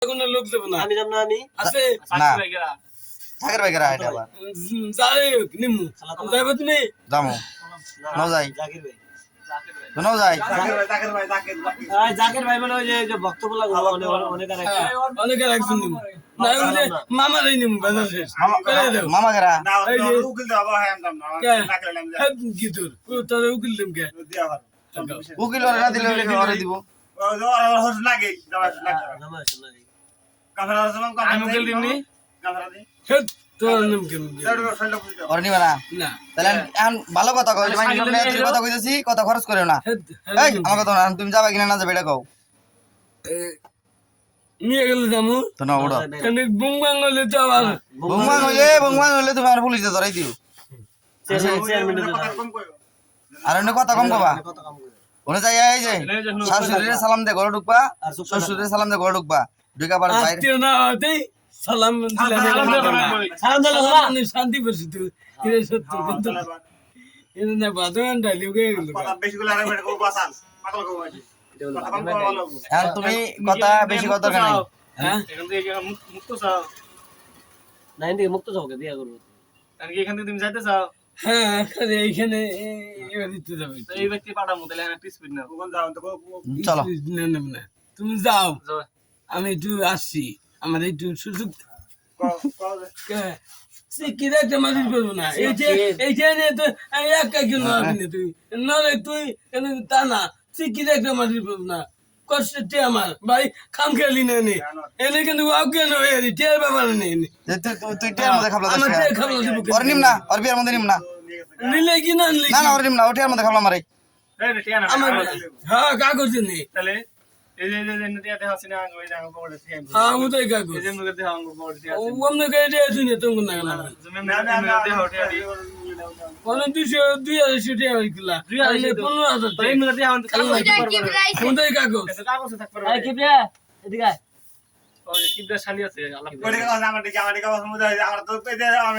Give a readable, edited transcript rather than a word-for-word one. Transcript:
কোনো লোক দেব না আমি যাব না আমি আছে না থাকের ভাই গেরা এটা আবার যাই হোক নিমু যাইব তুমি যামু নাও যাই জাকির ভাই তো নাও যাই জাকির ভাই মানে ওই যে বক্তব্য লাগলো অনেক অনেক রাখছেন নিমু না বলে মামা রে নিমু বাজার শেষ করে দাও মামা গেরা কি তোর তোর উকিল দিম কে উকিল ওরে না দিলে ওরে দিব আমি উকিল দিমনি হেড তোর নিম কে ওরে নিবা না না তাহলে এখন ভালো কথা কই তোমার সামনে তুই কথা কইতেছি কথা খরচ করিও না হেড এই আমার কথা না তুমি যাবা কিনা না যাবে এটা কও নিয়ে গেলে যামু তো না ওড়ো কেন বুমবাং হলে তো আবার বংমান হইলে তুমি আর পুলিশে ধরাই দিও আর অন্য কথা কম কবা ওনে যাই এই যে শাশুড়ির সালাম দে ঘরে ঢুকবা আর শ্বশুরের সালাম দে ঘরে ঢুকবা ঢুকা পর বাইরে আত্মীয় না হতেই সালাম দিলে শান্তি পেয়েছি তুই এটা সত্য কিন্তু এটা না বাদন ডালি হয়ে গেল আর তুমি কথা বেশি কথা দরকার নাই হ্যাঁ এখান থেকে মুক্ত চাও না এদিকে মুক্ত যাবো বিয়া করবো কারণ কি এখান থেকে তুমি যাইতে চাও হ্যাঁ এইখানে এবার দিতে যাবে তো এই ব্যক্তি পাঠাবো তাহলে আমি একটা স্পিড নাও চলো না না না তুমি যাও যাও। আমি একটু আসছি আমার একটু সুযোগ শিক্ষিত একটা মানুষ করবো না এইটা নিয়ে তো আমি একা কেন হবি না তুই নলে তুই কেন তা না শিক্ষিত একটা মানুষ করবো না কষ্টে আমার ভাই খাম খেলি না নে এনে কিন্তু অজ্ঞান হয়ে গেলি টের ব্যাপার নেই তুই টের মধ্যে খাবলা আমার দশ টের খাবো ওর নিম না ওর বিয়ের মধ্যে নিম না নিলে কি না নিলে না না ওর নিম না ওর মধ্যে খাবলা মারে এই রে, টিয়া না, আমার হ্যাঁ কাগজ নেই তাহলে এই যে টিয়া দেখা আছে না ওই যে আঙ্গুল বড় টিয়া হ্যাঁ উদয় কাগজ এই যে মুখে দেখা আঙ্গুল বড় টিয়া আছে অন্য গাড়ি দিয়ে শুনে তুমি না না তুমি দেখা টিয়া দি অনেক 200 টাকা হইছিলা 15,000 তো এই মুখে দেখা আমাদের কালো লাগতে পারবে না উদয় কাগজ এটা কাগজে থাকতে এই পারবে কি রে এদিকে ওই কিবদা শালি আছে আলাপ আমার